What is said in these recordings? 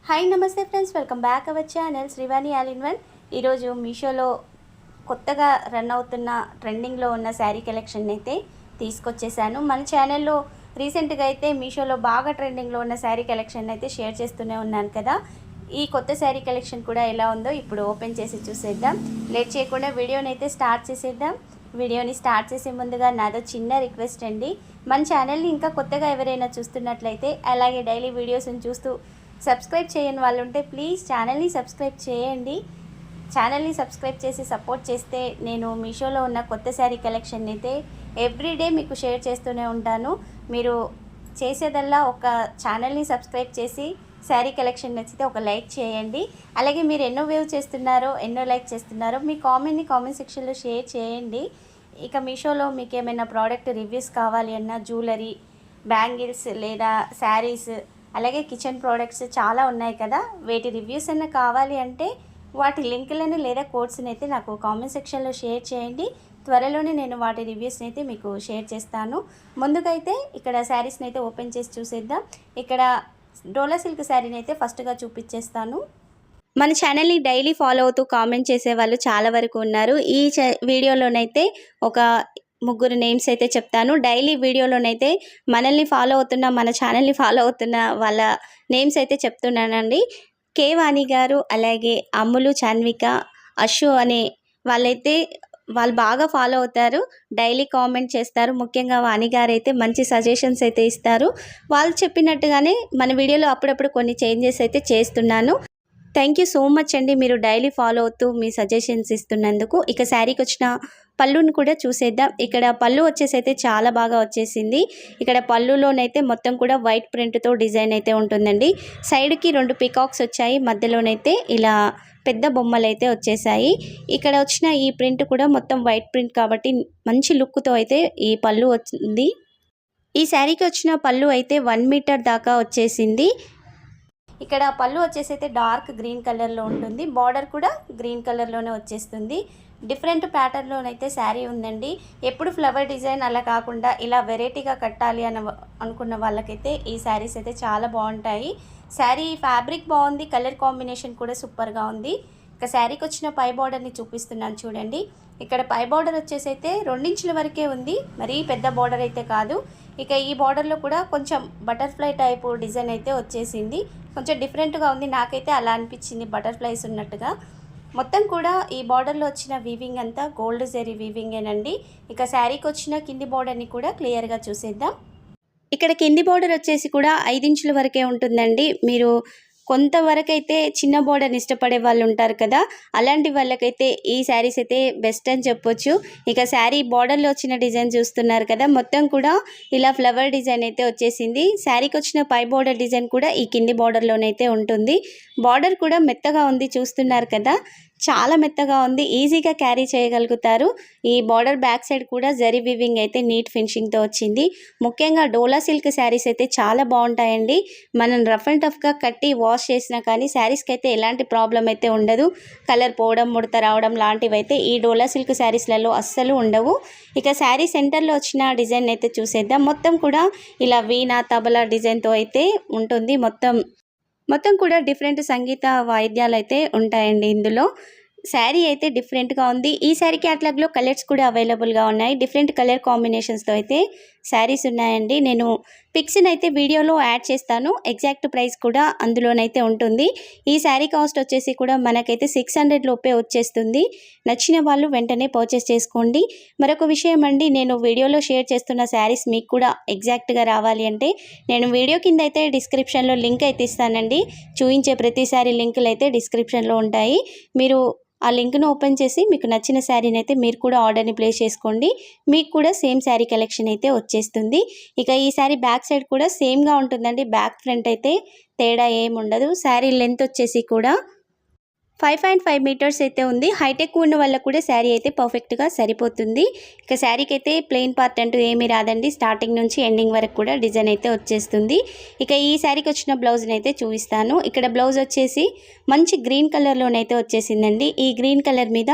Hi నమస్తే friends, welcome back our channel Srivani all in one. ఈరోజు మీషోలో కొత్తగా రన్ అవుతున్న ట్రెండింగ్లో ఉన్న శారీ కలెక్షన్ అయితే తీసుకొచ్చేసాను. మన ఛానల్లో రీసెంట్గా అయితే మీషోలో బాగా ట్రెండింగ్లో ఉన్న శారీ కలెక్షన్ అయితే షేర్ చేస్తూనే ఉన్నాను కదా. ఈ కొత్త శారీ కలెక్షన్ కూడా ఎలా ఉందో ఇప్పుడు ఓపెన్ చేసి చూసేద్దాం. లేట్ చేయకుండా వీడియోని అయితే స్టార్ట్ చేసేద్దాం. వీడియోని స్టార్ట్ చేసే ముందుగా నాదో చిన్న రిక్వెస్ట్ అండి, మన ఛానల్ని ఇంకా కొత్తగా ఎవరైనా చూస్తున్నట్లయితే అలాగే డైలీ వీడియోస్ని చూస్తూ సబ్స్క్రైబ్ చేయని వాళ్ళు ఉంటే ప్లీజ్ ఛానల్ని సబ్స్క్రైబ్ చేయండి. ఛానల్ని సబ్స్క్రైబ్ చేసి సపోర్ట్ చేస్తే నేను మీషోలో ఉన్న కొత్త శారీ కలెక్షన్ అయితే ఎవ్రీడే మీకు షేర్ చేస్తూనే ఉంటాను. మీరు చేసేదల్లా ఒక ఛానల్ని సబ్స్క్రైబ్ చేసి శారీ కలెక్షన్ నచ్చితే ఒక లైక్ చేయండి. అలాగే మీరు ఎన్నో వ్యూ చేస్తున్నారో, ఎన్నో లైక్ చేస్తున్నారో మీ కామెంట్ని కామెంట్ సెక్షన్లో షేర్ చేయండి. ఇక మీషోలో మీకు ఏమైనా ప్రోడక్ట్ రివ్యూస్ కావాలి అన్నా, జ్యువెలరీ, బ్యాంగిల్స్ లేదా శారీస్, అలాగే కిచెన్ ప్రోడక్ట్స్ చాలా ఉన్నాయి కదా, వేటి రివ్యూస్ అన్నా కావాలి అంటే వాటి లింకులను లేదా కోడ్స్ని అయితే నాకు కామెంట్ సెక్షన్లో షేర్ చేయండి. త్వరలోనే నేను వాటి రివ్యూస్ని అయితే మీకు షేర్ చేస్తాను. ముందుకైతే ఇక్కడ శారీస్ని అయితే ఓపెన్ చేసి చూసేద్దాం. ఇక్కడ డోలా సిల్క్ శారీని అయితే ఫస్ట్గా చూపించేస్తాను. మన ఛానల్ని డైలీ ఫాలో అవుతూ కామెంట్ చేసే వాళ్ళు చాలా వరకు ఉన్నారు. ఈ వీడియోలోనైతే ఒక ముగ్గురు నేమ్స్ అయితే చెప్తాను. డైలీ వీడియోలోనైతే మనల్ని ఫాలో అవుతున్న, మన ఛానల్ని ఫాలో అవుతున్న వాళ్ళ నేమ్స్ అయితే చెప్తున్నానండి. కే వాణి గారు, అలాగే అమ్ములు, చాన్విక, అశు అనే వాళ్ళు బాగా ఫాలో అవుతారు, డైలీ కామెంట్ చేస్తారు. ముఖ్యంగా వాణి గారు అయితే మంచి సజెషన్స్ అయితే ఇస్తారు. వాళ్ళు చెప్పినట్టుగానే మన వీడియోలో అప్పుడప్పుడు కొన్ని చేంజెస్ అయితే చేస్తున్నాను. థ్యాంక్ యూ సో మచ్ అండి, మీరు డైలీ ఫాలో అవుతూ మీ సజెషన్స్ ఇస్తున్నందుకు. ఇక శారీకి వచ్చిన పళ్ళుని కూడా చూసేద్దాం. ఇక్కడ పళ్ళు వచ్చేసి అయితే చాలా బాగా వచ్చేసింది. ఇక్కడ పళ్ళులోనైతే మొత్తం కూడా వైట్ ప్రింట్తో డిజైన్ అయితే ఉంటుందండి. సైడ్కి 2 పికాక్స్ వచ్చాయి, మధ్యలోనైతే ఇలా పెద్ద బొమ్మలు అయితే వచ్చేసాయి. ఇక్కడ వచ్చిన ఈ ప్రింట్ కూడా మొత్తం వైట్ ప్రింట్ కాబట్టి మంచి లుక్తో అయితే ఈ పళ్ళు వచ్చింది. ఈ శారీకి వచ్చిన పళ్ళు అయితే 1 మీటర్ దాకా వచ్చేసింది. ఇక్కడ పళ్ళు వచ్చేసి అయితే డార్క్ గ్రీన్ కలర్లో ఉంటుంది. బార్డర్ కూడా గ్రీన్ కలర్లోనే వచ్చేస్తుంది. డిఫరెంట్ ప్యాటర్న్లోనైతే శారీ ఉందండి. ఎప్పుడు ఫ్లవర్ డిజైన్ అలా కాకుండా ఇలా వెరైటీగా కట్టాలి అనుకున్న వాళ్ళకైతే ఈ శారీస్ అయితే చాలా బాగుంటాయి. శారీ ఫ్యాబ్రిక్ బాగుంది, కలర్ కాంబినేషన్ కూడా సూపర్గా ఉంది. ఇక శారీకి వచ్చిన పై బార్డర్ని చూపిస్తున్నాను చూడండి. ఇక్కడ పై బార్డర్ వచ్చేసి అయితే 2 ఇంచుల వరకే ఉంది, మరీ పెద్ద బార్డర్ అయితే కాదు. ఇక ఈ బార్డర్లో కూడా కొంచెం బటర్ఫ్లై టైపు డిజైన్ అయితే వచ్చేసింది. కొంచెం డిఫరెంట్గా ఉంది, నాకైతే అలా అనిపించింది, బటర్ఫ్లైస్ ఉన్నట్టుగా. మొత్తం కూడా ఈ బార్డర్లో వచ్చిన వీవింగ్ అంతా గోల్డ్ జరీ వీవింగేనండి. ఇక శారీకి వచ్చిన కింది బార్డర్ని కూడా క్లియర్గా చూసేద్దాం. ఇక్కడ కింది బార్డర్ వచ్చేసి కూడా 5 ఇంచుల వరకే ఉంటుందండి. మీరు కొంతవరకైతే చిన్న బోర్డర్ని ఇష్టపడే వాళ్ళు ఉంటారు కదా, అలాంటి వాళ్ళకైతే ఈ శారీస్ అయితే బెస్ట్ అని చెప్పొచ్చు. ఇక శారీ బార్డర్లో వచ్చిన డిజైన్ చూస్తున్నారు కదా, మొత్తం కూడా ఇలా ఫ్లవర్ డిజైన్ అయితే వచ్చేసింది. శారీకి వచ్చిన పై బార్డర్ డిజైన్ కూడా ఈ కింది బార్డర్లోనైతే ఉంటుంది. బార్డర్ కూడా మెత్తగా ఉంది, చూస్తున్నారు కదా, చాలా మెత్తగా ఉంది, ఈజీగా క్యారీ చేయగలుగుతారు. ఈ బార్డర్ బ్యాక్ సైడ్ కూడా జరీ వీవింగ్ అయితే నీట్ ఫినిషింగ్తో వచ్చింది. ముఖ్యంగా డోలా సిల్క్ శారీస్ అయితే చాలా బాగుంటాయండి. మనం రఫ్ అండ్ టఫ్గా కట్టి వాష్ చేసినా కానీ శారీస్కి అయితే ఎలాంటి ప్రాబ్లం అయితే ఉండదు. కలర్ పోవడం, ముడత రావడం లాంటివి అయితే ఈ డోలా సిల్క్ శారీస్లలో అస్సలు ఉండవు. ఇక శారీ సెంటర్లో వచ్చిన డిజైన్ అయితే చూసేద్దాం. మొత్తం కూడా ఇలా వీణా, తబలా డిజైన్తో అయితే ఉంటుంది. మొత్తం కూడా డిఫరెంట్ సంగీత వాయిద్యాలు అయితే ఉంటాయండి ఇందులో. శారీ అయితే డిఫరెంట్గా ఉంది. ఈ శారీ క్యాటలాగ్లో కలర్స్ కూడా అవైలబుల్గా ఉన్నాయి. డిఫరెంట్ కలర్ కాంబినేషన్స్తో అయితే శారీస్ ఉన్నాయండి. నేను పిక్స్ని అయితే వీడియోలో యాడ్ చేస్తాను. ఎగ్జాక్ట్ ప్రైస్ కూడా అందులోనైతే ఉంటుంది. ఈ శారీ కాస్ట్ వచ్చేసి కూడా మనకైతే 600 లోపే వచ్చేస్తుంది. నచ్చిన వాళ్ళు వెంటనే పర్చేస్ చేసుకోండి. మరొక విషయం అండి, నేను వీడియోలో షేర్ చేస్తున్న శారీస్ మీకు కూడా ఎగ్జాక్ట్గా రావాలి అంటే నేను వీడియో కింద అయితే డిస్క్రిప్షన్లో లింక్ అయితే ఇస్తానండి. చూపించే ప్రతిసారి లింకులు అయితే డిస్క్రిప్షన్లో ఉంటాయి. మీరు ఆ లింక్ను ఓపెన్ చేసి మీకు నచ్చిన శారీని అయితే మీరు కూడా ఆర్డర్ని ప్లేస్ చేసుకోండి. మీకు కూడా సేమ్ శారీ కలెక్షన్ అయితే వచ్చేస్తుంది. ఇక ఈ శారీ బ్యాక్ సైడ్ కూడా సేమ్గా ఉంటుందండి. బ్యాక్ ఫ్రంట్ అయితే తేడా ఏమి ఉండదు. శారీ లెంత్ వచ్చేసి కూడా 5.5 మీటర్స్ అయితే ఉంది. హైటెక్ ఉన్న వల్ల కూడా శారీ అయితే పర్ఫెక్ట్గా సరిపోతుంది. ఇక శారీకి అయితే ప్లెయిన్ పార్ట్ అంటూ ఏమీ రాదండి. స్టార్టింగ్ నుంచి ఎండింగ్ వరకు కూడా డిజైన్ అయితే వచ్చేస్తుంది. ఇక ఈ శారీకి వచ్చిన బ్లౌజ్ని అయితే చూపిస్తాను. ఇక్కడ బ్లౌజ్ వచ్చేసి మంచి గ్రీన్ కలర్లోనైతే వచ్చేసిందండి. ఈ గ్రీన్ కలర్ మీద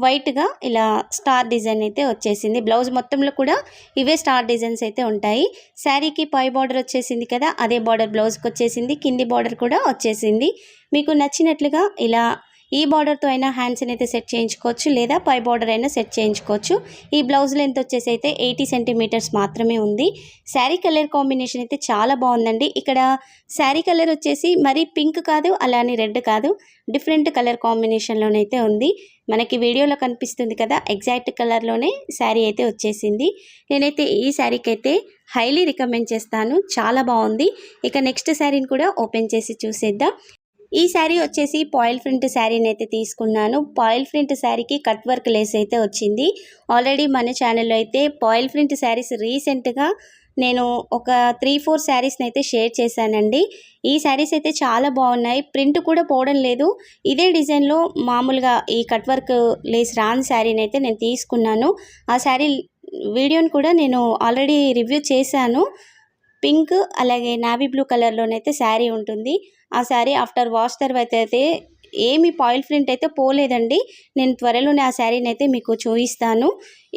వైట్గా ఇలా స్టార్ డిజైన్ అయితే వచ్చేసింది. బ్లౌజ్ మొత్తంలో కూడా ఇవే స్టార్ డిజైన్స్ అయితే ఉంటాయి. శారీకి పై బార్డర్ వచ్చేసింది కదా, అదే బార్డర్ బ్లౌజ్కి వచ్చేసింది. కింది బార్డర్ కూడా వచ్చేసింది. మీకు నచ్చినట్లుగా ఇలా ఈ బార్డర్తో అయినా హ్యాండ్స్ని అయితే సెట్ చేయించుకోవచ్చు, లేదా పై బార్డర్ అయినా సెట్ చేయించుకోవచ్చు. ఈ బ్లౌజ్ లెంత్ వచ్చేసి అయితే 80 సెంటీమీటర్స్ మాత్రమే ఉంది. శారీ కలర్ కాంబినేషన్ అయితే చాలా బాగుందండి. ఇక్కడ శారీ కలర్ వచ్చేసి మరీ పింక్ కాదు, అలానే రెడ్ కాదు, డిఫరెంట్ కలర్ కాంబినేషన్లోనైతే ఉంది. మనకి వీడియోలో కనిపిస్తుంది కదా, ఎగ్జాక్ట్ కలర్లోనే శారీ అయితే వచ్చేసింది. నేనైతే ఈ శారీకి అయితే హైలీ రికమెండ్ చేస్తాను, చాలా బాగుంది. ఇక నెక్స్ట్ శారీని కూడా ఓపెన్ చేసి చూసేద్దాం. ఈ శారీ వచ్చేసి పాయిల్ ప్రింట్ శారీని అయితే తీసుకున్నాను. పాయిల్ ప్రింట్ శారీకి కట్ వర్క్ లేస్ అయితే వచ్చింది. ఆల్రెడీ మన ఛానల్లో అయితే పాయిల్ ప్రింట్ శారీస్ రీసెంట్గా నేను ఒక 3-4 శారీస్ని అయితే షేర్ చేశానండి. ఈ శారీస్ అయితే చాలా బాగున్నాయి. ప్రింట్ కూడా పోవడం లేదు. ఇదే డిజైన్లో మామూలుగా ఈ కట్ వర్క్ లేస్ రాని శారీని అయితే నేను తీసుకున్నాను. ఆ శారీ వీడియోని కూడా నేను ఆల్రెడీ రివ్యూ చేశాను. పింక్ అలాగే నావీ బ్లూ కలర్లోనైతే శారీ ఉంటుంది. ఆ శారీ ఆఫ్టర్ వాష్ తర్వాత అయితే ఏమి పాయిల్ ప్రింట్ అయితే పోలేదండి. నేను త్వరలోనే ఆ శారీని అయితే మీకు చూపిస్తాను.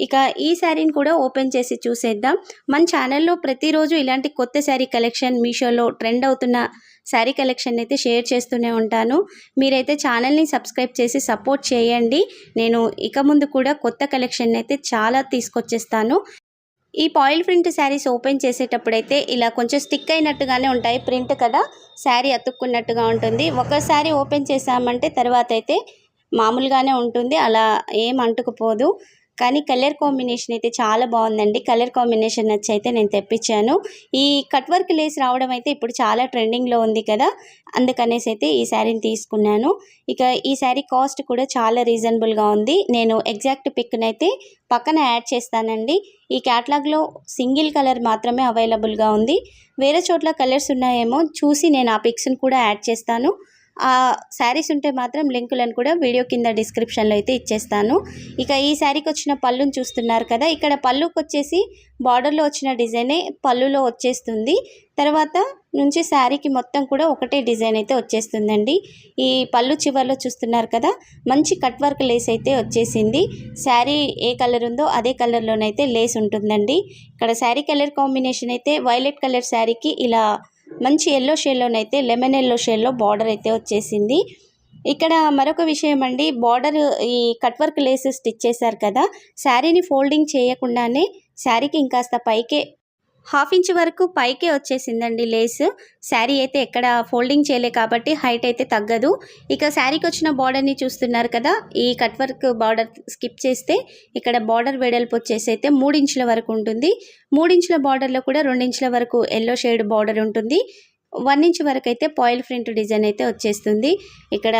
ఇక ఈ శారీని కూడా ఓపెన్ చేసి చూసేద్దాం. మన ఛానల్లో ప్రతిరోజు ఇలాంటి కొత్త శారీ కలెక్షన్, మీషోలో ట్రెండ్ అవుతున్న శారీ కలెక్షన్ అయితే షేర్ చేస్తూనే ఉంటాను. మీరైతే ఛానల్ని సబ్స్క్రైబ్ చేసి సపోర్ట్ చేయండి. నేను ఇక ముందు కూడా కొత్త కలెక్షన్ అయితే చాలా తీసుకొచ్చేస్తాను. ఈ పాయిల్ ప్రింట్ శారీస్ ఓపెన్ చేసేటప్పుడైతే ఇలా కొంచెం స్టిక్ అయినట్టుగానే ఉంటాయి. ప్రింట్ కదా, శారీ అతుక్కున్నట్టుగా ఉంటుంది. ఒకసారి ఓపెన్ చేసామంటే తర్వాత అయితే మామూలుగానే ఉంటుంది, అలా ఏం అంటుకుపోదు. కానీ కలర్ కాంబినేషన్ అయితే చాలా బాగుందండి. కలర్ కాంబినేషన్ నచ్చి అయితే నేను తెప్పించాను. ఈ కట్ వర్క్ లేస్ రావడం అయితే ఇప్పుడు చాలా ట్రెండింగ్లో ఉంది కదా, అందుకనేసి అయితే ఈ శారీని తీసుకున్నాను. ఇక ఈ శారీ కాస్ట్ కూడా చాలా రీజనబుల్గా ఉంది. నేను ఎగ్జాక్ట్ పిక్ని అయితే పక్కన యాడ్ చేస్తానండి. ఈ క్యాటలాగ్లో సింగిల్ కలర్ మాత్రమే అవైలబుల్గా ఉంది. వేరే చోట్ల కలర్స్ ఉన్నాయేమో చూసి నేను ఆ పిక్స్ని కూడా యాడ్ చేస్తాను. ఆ శారీస్ ఉంటే మాత్రం లింకులను కూడా వీడియో కింద డిస్క్రిప్షన్లో అయితే ఇచ్చేస్తాను. ఇక ఈ శారీకి వచ్చిన పళ్ళుని చూస్తున్నారు కదా, ఇక్కడ పళ్ళుకి వచ్చేసి బార్డర్లో వచ్చిన డిజైనే పళ్ళులో వచ్చేస్తుంది. తర్వాత నుంచి శారీకి మొత్తం కూడా ఒకటే డిజైన్ అయితే వచ్చేస్తుందండి. ఈ పళ్ళు చివర్లో చూస్తున్నారు కదా, మంచి కట్ వర్క్ లేస్ అయితే వచ్చేసింది. శారీ ఏ కలర్ ఉందో అదే కలర్లోనైతే లేస్ ఉంటుందండి. ఇక్కడ శారీ కలర్ కాంబినేషన్ అయితే వైలెట్ కలర్ శారీకి ఇలా మంచి ఎల్లో షేడ్లోనైతే లెమన్ ఎల్లో షేడ్లో బార్డర్ అయితే వచ్చేసింది. ఇక్కడ మరొక విషయం అండి, బార్డర్ ఈ కట్ వర్క్ లేస్ స్టిచ్ చేశారు కదా, శారీని ఫోల్డింగ్ చేయకుండానే శారీకి ఇంకాస్త పైకే 1/2 ఇంచ్ వరకు పైకే వచ్చేసిందండి లేస్. శారీ అయితే ఎక్కడ ఫోల్డింగ్ చేయలే కాబట్టి హైట్ అయితే తగ్గదు. ఇక శారీకి వచ్చిన బార్డర్ని చూస్తున్నారు కదా, ఈ కట్ వర్క్ బార్డర్ స్కిప్ చేస్తే ఇక్కడ బార్డర్ వెడల్పు వచ్చేసి అయితే 3 ఇంచుల వరకు ఉంటుంది. 3 ఇంచుల బార్డర్లో కూడా 2 ఇంచుల వరకు ఎల్లో షేడ్ బార్డర్ ఉంటుంది. 1 ఇంచ్ వరకు అయితే పాయిల్ ప్రింట్ డిజైన్ అయితే వచ్చేస్తుంది. ఇక్కడ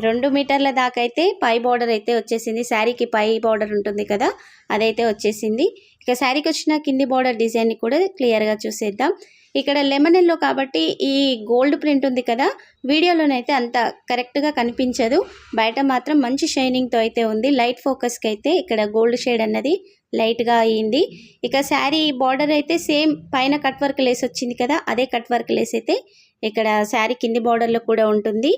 2 మీటర్ల దాకా అయితే పై బార్డర్ అయితే వచ్చేసింది. శారీకి పై బార్డర్ ఉంటుంది కదా, అదైతే వచ్చేసింది. ఇక శారీకి వచ్చిన కింది బార్డర్ డిజైన్ని కూడా క్లియర్గా చూసేద్దాం. ఇక్కడ లెమన్ ఎల్లో కాబట్టి ఈ గోల్డ్ ప్రింట్ ఉంది కదా, వీడియోలోనైతే అంత కరెక్ట్గా కనిపించదు, బయట మాత్రం మంచి షైనింగ్తో అయితే ఉంది. లైట్ ఫోకస్కి అయితే ఇక్కడ గోల్డ్ షేడ్ అన్నది లైట్గా అయ్యింది. ఇక శారీ బార్డర్ అయితే సేమ్ పైన కట్ వర్క్ లేస్ వచ్చింది కదా, అదే కట్ వర్క్ లేస్ అయితే ఇక్కడ శారీ కింది బార్డర్లో కూడా ఉంటుంది.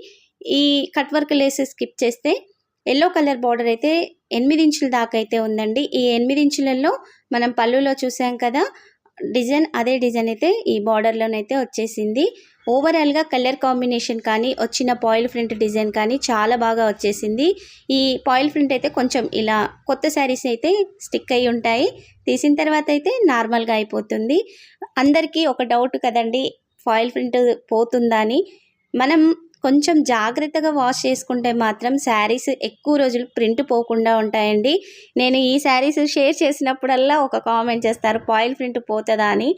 ఈ కట్ వర్క్ లేస్ స్కిప్ చేస్తే ఎల్లో కలర్ బార్డర్ అయితే 8 ఇంచుల దాకా అయితే ఉందండి. ఈ 8 ఇంచులలో మనం పళ్ళులో చూసాం కదా డిజైన్, అదే డిజైన్ అయితే ఈ బార్డర్లోనైతే వచ్చేసింది. ఓవరాల్గా కలర్ కాంబినేషన్ కానీ వచ్చిన పాయిల్ ప్రింట్ డిజైన్ కానీ చాలా బాగా వచ్చేసింది. ఈ పాయిల్ ప్రింట్ అయితే కొంచెం ఇలా కొత్త శారీస్ అయితే స్టిక్ అయి ఉంటాయి, తీసిన తర్వాత అయితే నార్మల్గా అయిపోతుంది. అందరికీ ఒక డౌట్ కదండి, పాయిల్ ప్రింట్ పోతుందా అని. మనం కొంచెం జాగ్రత్తగా వాష్ చేసుకుంటే మాత్రం శారీస్ ఎక్కువ రోజులు ప్రింట్ పోకుండా ఉంటాయండి. నేను ఈ శారీస్ షేర్ చేసినప్పుడల్లా ఒక కామెంట్ చేస్తారు, పాయిల్ ప్రింట్ పోతుందా అని.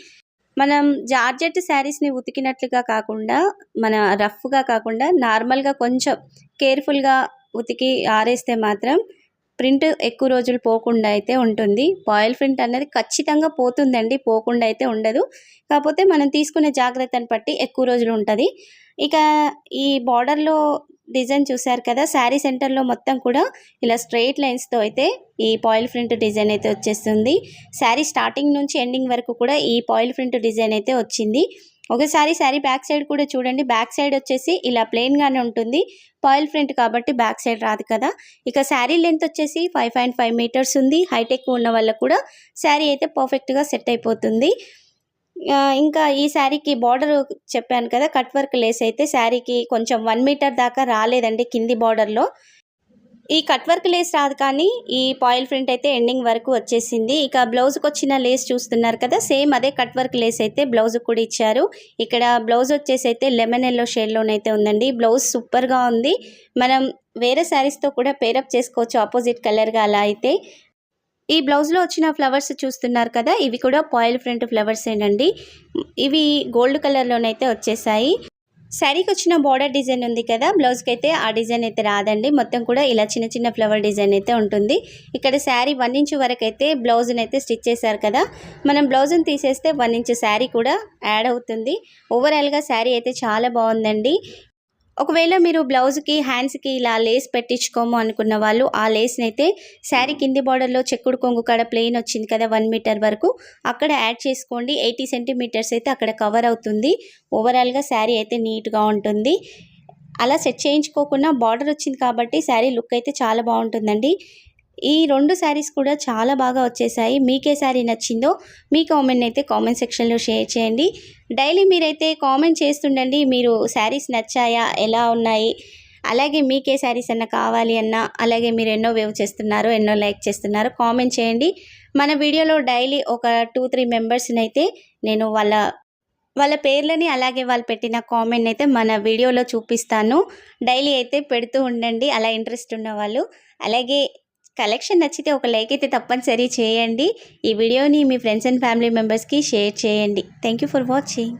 మనం జార్జెట్ శారీస్ని ఉతికినట్లుగా కాకుండా, మన రఫ్గా కాకుండా నార్మల్గా కొంచెం కేర్ఫుల్గా ఉతికి ఆరేస్తే మాత్రం ప్రింట్ ఎక్కువ రోజులు పోకుండా అయితే ఉంటుంది. పాయిల్ ప్రింట్ అనేది ఖచ్చితంగా పోతుందండి, పోకుండా అయితే ఉండదు. కాకపోతే మనం తీసుకునే జాగ్రత్తను బట్టి ఎక్కువ రోజులు ఉంటుంది. ఇక ఈ బార్డర్లో డిజైన్ చూసారు కదా, శారీ సెంటర్లో మొత్తం కూడా ఇలా స్ట్రెయిట్ లైన్స్తో అయితే ఈ పాయిల్ ప్రింట్ డిజైన్ అయితే వచ్చేస్తుంది. శారీ స్టార్టింగ్ నుంచి ఎండింగ్ వరకు కూడా ఈ పాయిల్ ప్రింట్ డిజైన్ అయితే వచ్చింది. ఒకసారి శారీ బ్యాక్ సైడ్ కూడా చూడండి. బ్యాక్ సైడ్ వచ్చేసి ఇలా ప్లెయిన్గానే ఉంటుంది. పాయిల్ ప్రింట్ కాబట్టి బ్యాక్ సైడ్ రాదు కదా. ఇక శారీ లెంత్ వచ్చేసి 5.5 మీటర్స్ ఉంది. హైట్ ఎక్కువ ఉన్న వాళ్ళకు కూడా శారీ అయితే పర్ఫెక్ట్గా సెట్ అయిపోతుంది. ఇంకా ఈ శారీకి బార్డర్ చెప్పాను కదా, కట్ వర్క్ లేస్ అయితే శారీకి కొంచెం 1 మీటర్ దాకా రాలేదండి కింది బార్డర్లో. ఈ కట్ వర్క్ లేస్ రాదు కానీ ఈ పాయిల్ ప్రింట్ అయితే ఎండింగ్ వరకు వచ్చేసింది. ఇక బ్లౌజ్కి వచ్చిన లేస్ చూస్తున్నారు కదా, సేమ్ అదే కట్ వర్క్ లేస్ అయితే బ్లౌజ్కి కూడా ఇచ్చారు. ఇక్కడ బ్లౌజ్ వచ్చేసి అయితే లెమన్ ఎల్లో షేడ్లోనైతే ఉందండి. బ్లౌజ్ సూపర్గా ఉంది. మనం వేరే శారీస్తో కూడా పేరప్ చేసుకోవచ్చు ఆపోజిట్ కలర్గా. అలా అయితే ఈ బ్లౌజ్లో వచ్చిన ఫ్లవర్స్ చూస్తున్నారు కదా, ఇవి కూడా పాయిల్ ప్రింట్ ఫ్లవర్స్ ఏనండి. ఇవి గోల్డ్ కలర్లోనైతే వచ్చేసాయి. శారీకి వచ్చిన బార్డర్ డిజైన్ ఉంది కదా, బ్లౌజ్కి అయితే ఆ డిజైన్ అయితే రాదండి. మొత్తం కూడా ఇలా చిన్న చిన్న ఫ్లవర్ డిజైన్ అయితే ఉంటుంది. ఇక్కడ శారీ 1 ఇంచ్ వరకు అయితే బ్లౌజ్ని అయితే స్టిచ్ చేశారు కదా, మనం బ్లౌజ్ని తీసేస్తే 1 ఇంచ్ శారీ కూడా యాడ్ అవుతుంది. ఓవరాల్గా శారీ అయితే చాలా బాగుందండి. ఒకవేళ మీరు బ్లౌజ్కి హ్యాండ్స్కి ఇలా లేస్ పెట్టించుకోము అనుకున్న వాళ్ళు ఆ లేస్ని అయితే శారీ కింది బార్డర్లో చెక్కుడు కొంగు కాడ ప్లెయిన్ వచ్చింది కదా 1 మీటర్ వరకు, అక్కడ యాడ్ చేసుకోండి. 80 సెంటీమీటర్స్ అయితే అక్కడ కవర్ అవుతుంది. ఓవరాల్గా శారీ అయితే నీట్గా ఉంటుంది. అలా సెట్ చేయించుకోకుండా బార్డర్ వచ్చింది కాబట్టి శారీ లుక్ అయితే చాలా బాగుంటుందండి. ఈ 2 శారీస్ కూడా చాలా బాగా వచ్చేసాయి. మీకే శారీ నచ్చిందో మీ కామెంట్ అయితే కామెంట్ సెక్షన్లో షేర్ చేయండి. డైలీ మీరైతే కామెంట్ చేస్తుండండి, మీరు శారీస్ నచ్చాయా, ఎలా ఉన్నాయి, అలాగే మీకే శారీస్ అన్న కావాలి అన్నా, అలాగే మీరు ఎన్నో వేవ్ చేస్తున్నారో, ఎన్నో లైక్ చేస్తున్నారో కామెంట్ చేయండి. మన వీడియోలో డైలీ ఒక 2-3 మెంబర్స్ని అయితే నేను వాళ్ళ పేర్లని అలాగే వాళ్ళు పెట్టిన కామెంట్ అయితే మన వీడియోలో చూపిస్తాను. డైలీ అయితే పెడుతూ ఉండండి అలా ఇంట్రెస్ట్ ఉన్న వాళ్ళు. అలాగే కలెక్షన్ నచ్చితే ఒక లైక్ అయితే తప్పనిసరి చేయండి. ఈ వీడియోని మీ ఫ్రెండ్స్ అండ్ ఫ్యామిలీ మెంబర్స్కి షేర్ చేయండి. Thank you for watching.